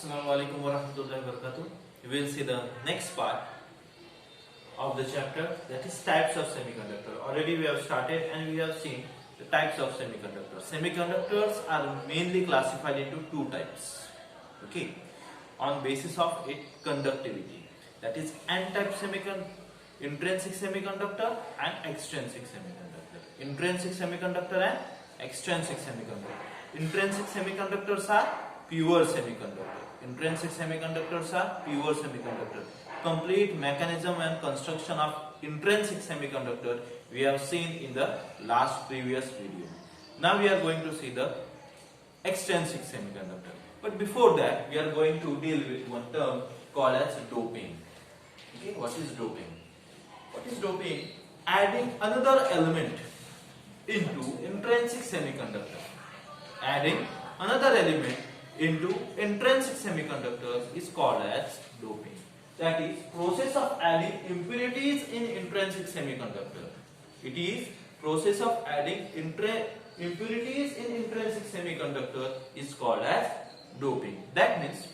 Assalamualaikum warahmatullahi wabarakatuh. We will see the next part of the chapter, that is types of semiconductor. Already we have started and we have seen the types of semiconductors. Semiconductors are mainly classified into two types. Okay, on basis of its conductivity. That is N-type semiconductor, intrinsic semiconductor and extrinsic semiconductor. Intrinsic semiconductor and extrinsic semiconductor. Intrinsic semiconductors are pure semiconductor. Intrinsic semiconductors are pure semiconductor. Complete mechanism and construction of intrinsic semiconductor we have seen in the last previous video. Now we are going to see the extrinsic semiconductor. But before that, we are going to deal with one term called as doping. Okay, what is doping? What is doping? Adding another element into intrinsic semiconductor. Adding another element into intrinsic semiconductors is called as doping. That is process of adding impurities in intrinsic semiconductor. It is process of adding impurities in intrinsic semiconductor is called as doping. That means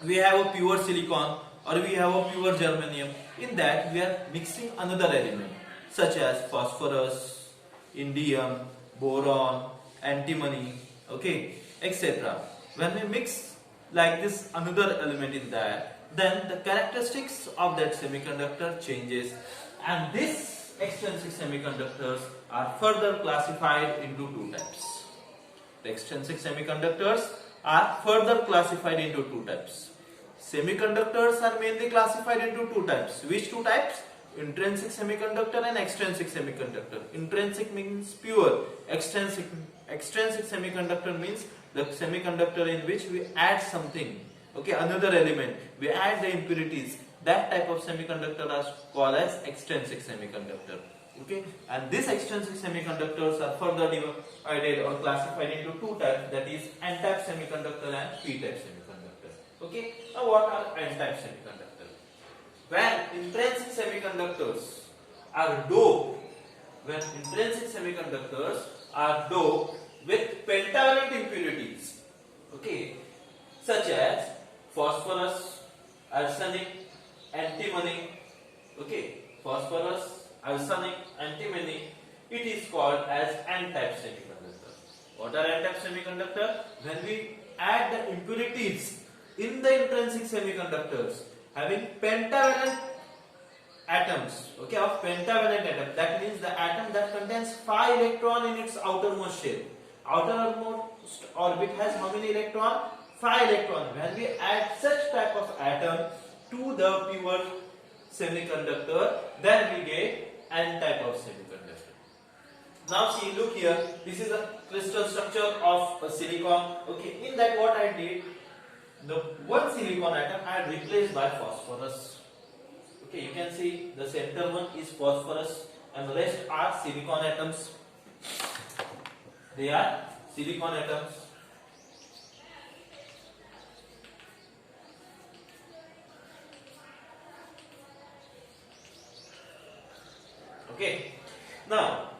we have a pure silicon or we have a pure germanium. In that we are mixing another element such as phosphorus, indium, boron, antimony, okay, etc. When we mix like this another element in that, then the characteristics of that semiconductor changes, and these extrinsic semiconductors are further classified into two types. The extrinsic semiconductors are further classified into two types. Semiconductors are mainly classified into two types. Which two types? Intrinsic semiconductor and extrinsic semiconductor. Intrinsic means pure. Extrinsic semiconductor means the semiconductor in which we add something, okay, another element, we add the impurities. That type of semiconductor is called as extrinsic semiconductor. Okay, and these extrinsic semiconductors are further divided or classified into two types, that is N-type semiconductor and P-type semiconductor. Okay, now what are N-type semiconductors? When intrinsic semiconductors are doped, with pentavalent impurities, okay, such as phosphorus, arsenic, antimony, okay, phosphorus, arsenic, antimony, it is called as N-type semiconductor. What are N-type semiconductor? When we add the impurities in the intrinsic semiconductors having pentavalent atoms, okay, of pentavalent atom, that means the atom that contains 5 electrons in its outermost shell. Outermost orbit has how many electrons? 5 electrons. When we add such type of atom to the pure semiconductor, then we get N-type of semiconductor. Now see, look here, this is a crystal structure of a silicon. Okay, in that what I did, the one silicon atom I had replaced by phosphorus. Okay, you can see the center one is phosphorus and the rest are silicon atoms. They are silicon atoms. Okay. Now,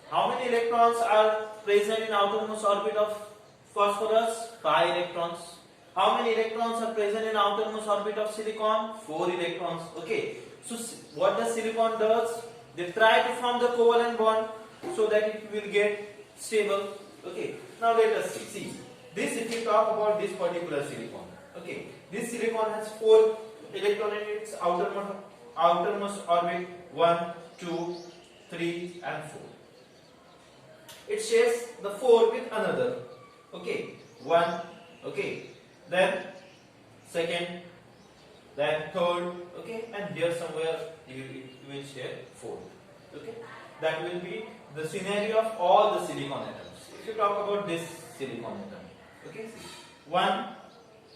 how many electrons are present in outermost orbit of phosphorus? 5 electrons. How many electrons are present in outermost orbit of silicon? 4 electrons. Okay. So what the silicon does? They try to form the covalent bond so that it will get stable. Okay. Now let us see. This, if we talk about this particular silicon. Okay. This silicon has 4 electrons in its outermost orbit. 1, 2, 3 and 4. It shares the 4 with another. Okay. 1. Okay. Then second, then third, okay, and here somewhere you will share 4. Okay, that will be the scenario of all the silicon atoms. If you talk about this silicon atom, okay, 1,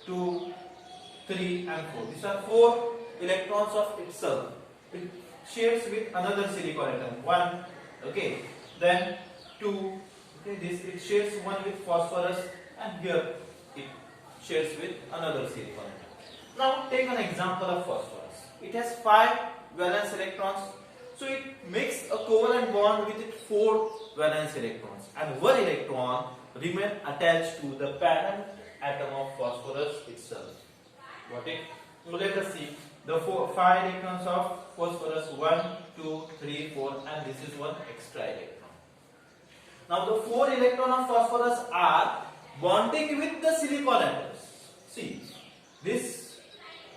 2, 3 and 4. These are 4 electrons of itself. It shares with another silicon atom. 1, okay, then 2, okay, this it shares one with phosphorus, and here it shares with another silicon atom. Now take an example of phosphorus. It has 5 valence electrons, so it makes a covalent bond with its 4 valence electrons, and 1 electron remain attached to the parent atom of phosphorus itself. Got it? So let us see the 5 electrons of phosphorus, 1, 2, 3, 4, and this is one extra electron. Now the 4 electrons of phosphorus are bonding with the silicon atoms. See, this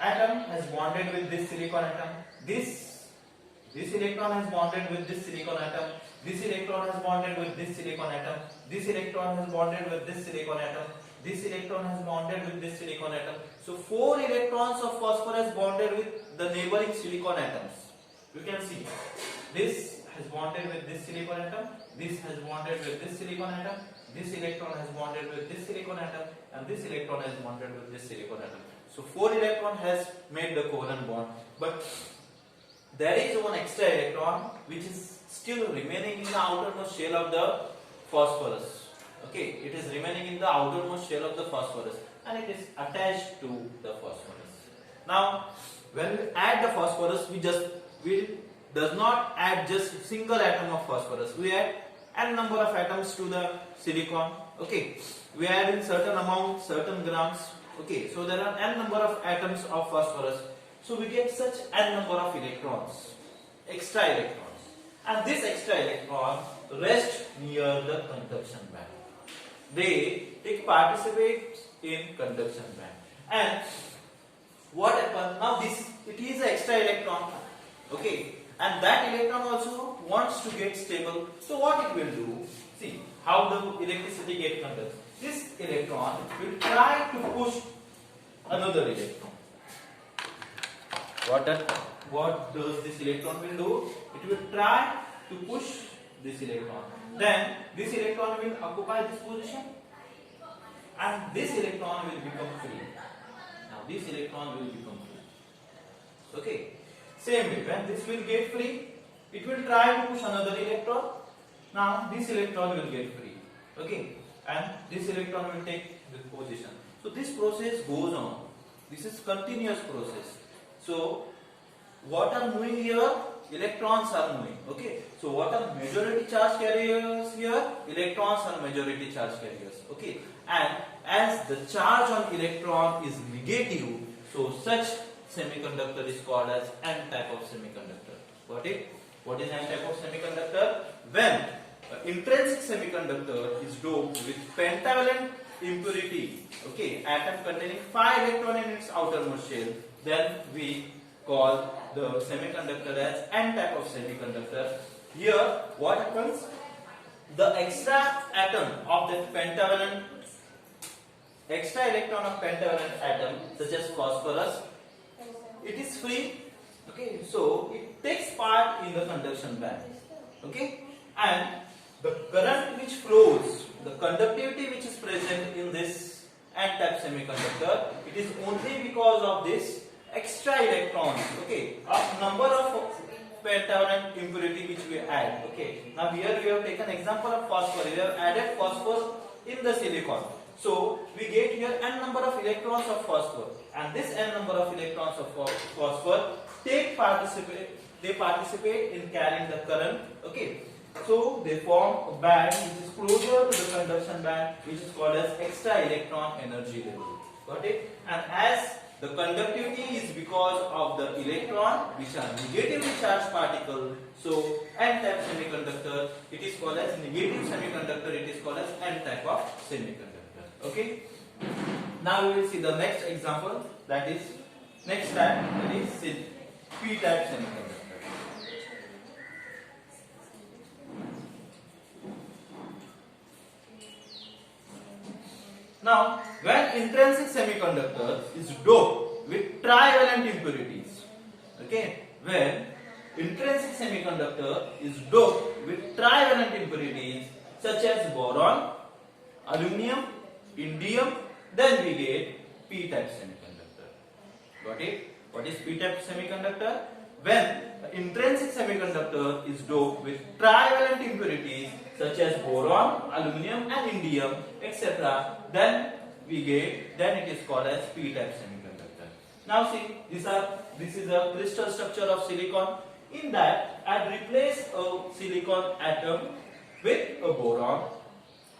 atom has bonded with this silicon atom. This electron has bonded with this silicon atom. This electron has bonded with this silicon atom. This electron has bonded with this silicon atom. This electron has bonded with this silicon atom. So 4 electrons of phosphorus bonded with the neighboring silicon atoms. You can see this has bonded with this silicon atom. This has bonded with this silicon atom. This electron has bonded with this silicon atom, and this electron has bonded with this silicon atom. So 4 electron has made the covalent bond, but there is one extra electron which is still remaining in the outermost shell of the phosphorus. Okay, it is remaining in the outermost shell of the phosphorus, and it is attached to the phosphorus. Now, when we add the phosphorus, we does not add just single atom of phosphorus. We add n number of atoms to the silicon. Okay, we add in certain amount, certain grams. Okay, so there are n number of atoms of phosphorus. So we get such n number of electrons, extra electrons, and this extra electron rest near the conduction band. They participate in conduction band. And what happens now? It is an extra electron. Okay, and that electron also wants to get stable. So what it will do? See how the electricity gets conducted. This electron will try to push another electron. What does this electron will do? It will try to push this electron. Then this electron will occupy this position, and this electron will become free. Now this electron will become free. Okay. Same way, when this will get free, it will try to push another electron. Now this electron will get free. Okay, and this electron will take this position. So this process goes on. This is continuous process. So what are moving here? Electrons are moving. Okay, so what are majority charge carriers here? Electrons are majority charge carriers. Okay, and as the charge on electron is negative, so such semiconductor is called as N type of semiconductor. Got it? What is N type of semiconductor? When intrinsic semiconductor is doped with pentavalent impurity, okay, atom containing 5 electrons in its outermost shell, then we call the semiconductor as N type of semiconductor. Here, what happens? The extra atom of the extra electron of pentavalent atom, such as phosphorus, it is free. Okay, so it takes part in the conduction band. Okay, and the current which flows, the conductivity which is present in this N-type semiconductor, it is only because of this extra electrons. Okay, a number of pentavalent impurity which we add. Okay, now here we have taken example of phosphor. We have added phosphor in the silicon. So we get here n number of electrons of phosphor, and this n number of electrons of phosphor participate in carrying the current. Okay, so they form a band which is closer to the conduction band, which is called as extra electron energy level. Got it? And as the conductivity is because of the electron which are negatively charged particle, so N-type semiconductor, it is called as negative semiconductor. It is called as N-type of semiconductor. Okay. Now we will see the next example, that is next type, that is P-type semiconductor. Now, when intrinsic semiconductor is doped with trivalent impurities, okay, when intrinsic semiconductor is doped with trivalent impurities such as boron, aluminum, indium, then we get P-type semiconductor. Got it? What is P-type semiconductor? When intrinsic semiconductor is doped with trivalent impurities such as boron, aluminum and indium, etc., then it is called as P-type semiconductor. Now see, this is a crystal structure of silicon. In that, I replace a silicon atom with a boron,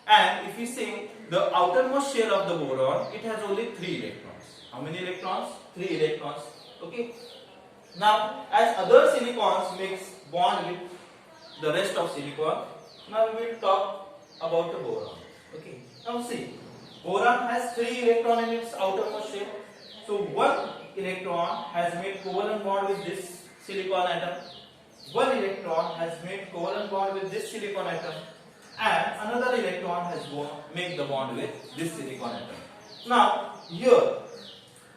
And if we say the outermost shell of the boron, it has only 3 electrons. How many electrons? 3 electrons. Okay. Now, as other silicons makes bond with the rest of silicon, now we will talk about the boron. Okay. Now see, boron has 3 electrons in its outermost shell. So one electron has made covalent bond with this silicon atom. One electron has made covalent bond with this silicon atom, and another electron has made the bond with this silicon atom. Now here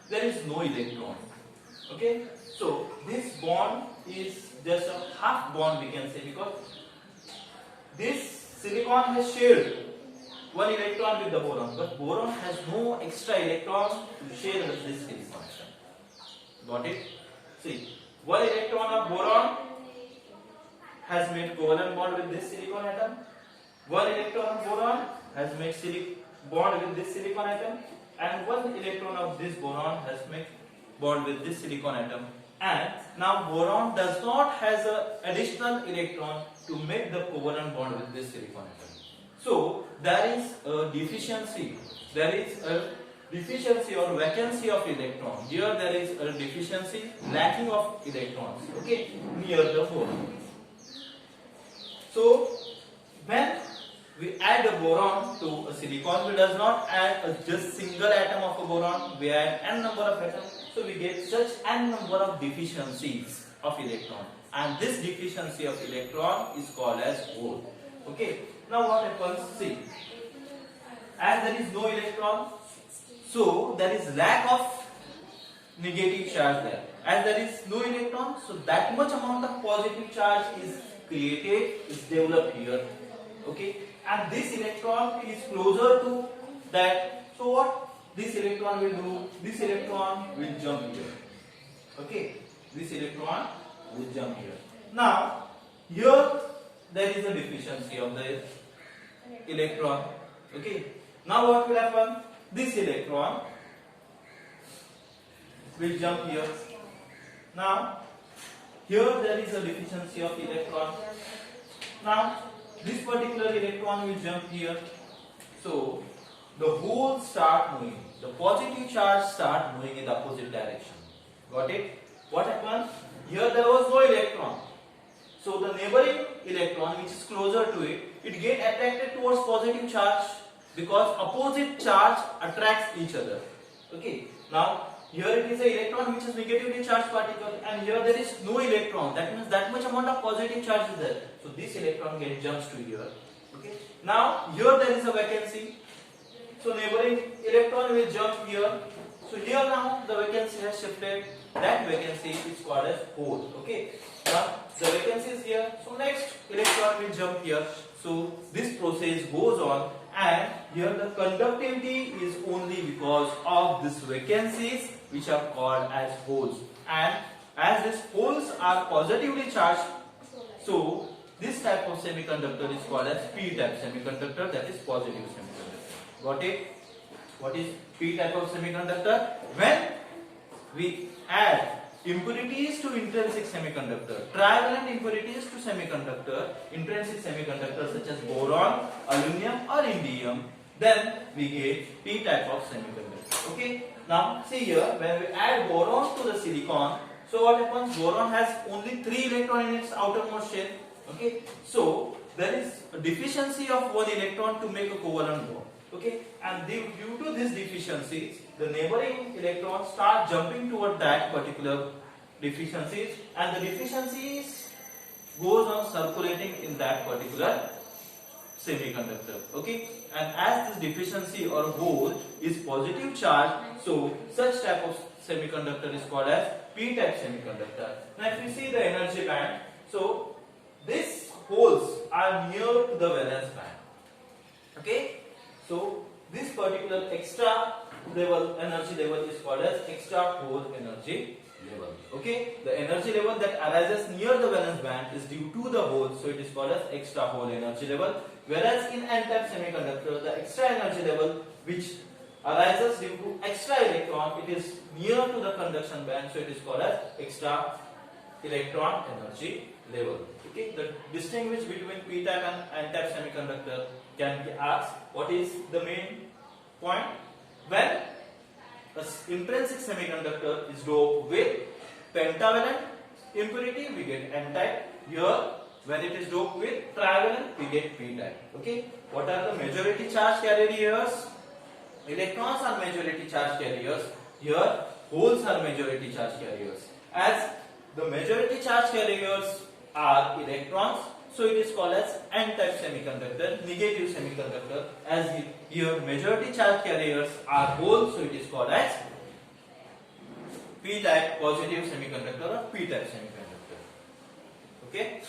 there is no electron. Okay, so this bond is just a half bond, we can say, because this silicon has shared one electron with the boron, but boron has no extra electron to share with this silicon atom. Got it? See, one electron of boron has made covalent bond with this silicon atom. One electron of boron has made bond with this silicon atom, and one electron of this boron has made bond with this silicon atom. And now boron does not has an additional electron to make the covalent bond with this silicon atom. So there is a deficiency. There is a deficiency or vacancy of electron. Here there is a deficiency, lacking of electrons. Okay, near the boron. So when we add a boron to a silicon, we does not add a just single atom of a boron. We add n number of atoms. So we get such n number of deficiencies of electron, and this deficiency of electron is called as hole. Okay. Now what happens? See, as there is no electron, so there is lack of negative charge there. As there is no electron, so that much amount of positive charge is created, is developed here. Okay, and this electron is closer to that. So what this electron will do? This electron will jump here. Okay, this electron will jump here. Now here there is a deficiency of the electron. Okay, now what will happen? This electron will jump here. Now here there is a deficiency of electron. Now this particular electron will jump here. So the holes start moving. The positive charge start moving in the opposite direction. Got it? What happened? Here there was no electron. So the neighboring electron, which is closer to it, it get attracted towards positive charge because opposite charge attracts each other. Okay. Now here it is an electron which is negatively charged particle, and here there is no electron. That means that much amount of positive charge is there. So this electron gets jumps to here. Okay. Now here there is a vacancy. So neighboring electron will jump here. So here now the vacancy has shifted. That vacancy is called as hole. Okay. Now the vacancy is here. So next electron will jump here. So this process goes on, and here the conductivity is only because of these vacancies, which are called as holes. And as these holes are positively charged, so this type of semiconductor is called as p-type semiconductor, that is positive semiconductor. Got it? What is p-type of semiconductor? When we add impurities to intrinsic semiconductor, trivalent impurities to semiconductor, intrinsic semiconductors such as boron, aluminum or indium, then we get p-type of semiconductor. Okay. Now see here, when we add boron to the silicon, so what happens? Boron has only 3 electrons in its outermost shell. Okay. So there is a deficiency of 1 electron to make a covalent bond. Okay, and due to this deficiencies, the neighboring electrons start jumping toward that particular deficiencies, and the deficiencies goes on circulating in that particular semiconductor. Okay, and as this deficiency or hole is positive charge, so such type of semiconductor is called as p-type semiconductor. Now if you see the energy band, so these holes are near to the valence band. Okay. So this particular extra level, energy level, is called as extra hole energy level. Okay, the energy level that arises near the valence band is due to the hole, so it is called as extra hole energy level. Whereas in n-type semiconductor, the extra energy level which arises due to extra electron, it is near to the conduction band, so it is called as extra electron energy level. Okay, the distinguish between p-type and n-type semiconductor can be asked what is the main point. When an intrinsic semiconductor is doped with pentavalent impurity, we get N-type. Here, when it is doped with trivalent, we get P-type. Okay. What are the majority charge carriers? Electrons are majority charge carriers. Here, holes are majority charge carriers. As the majority charge carriers are electrons, so it is called as N-type semiconductor, negative semiconductor. As here majority charge carriers are holes, so it is called as P-type positive semiconductor or P-type semiconductor. Okay.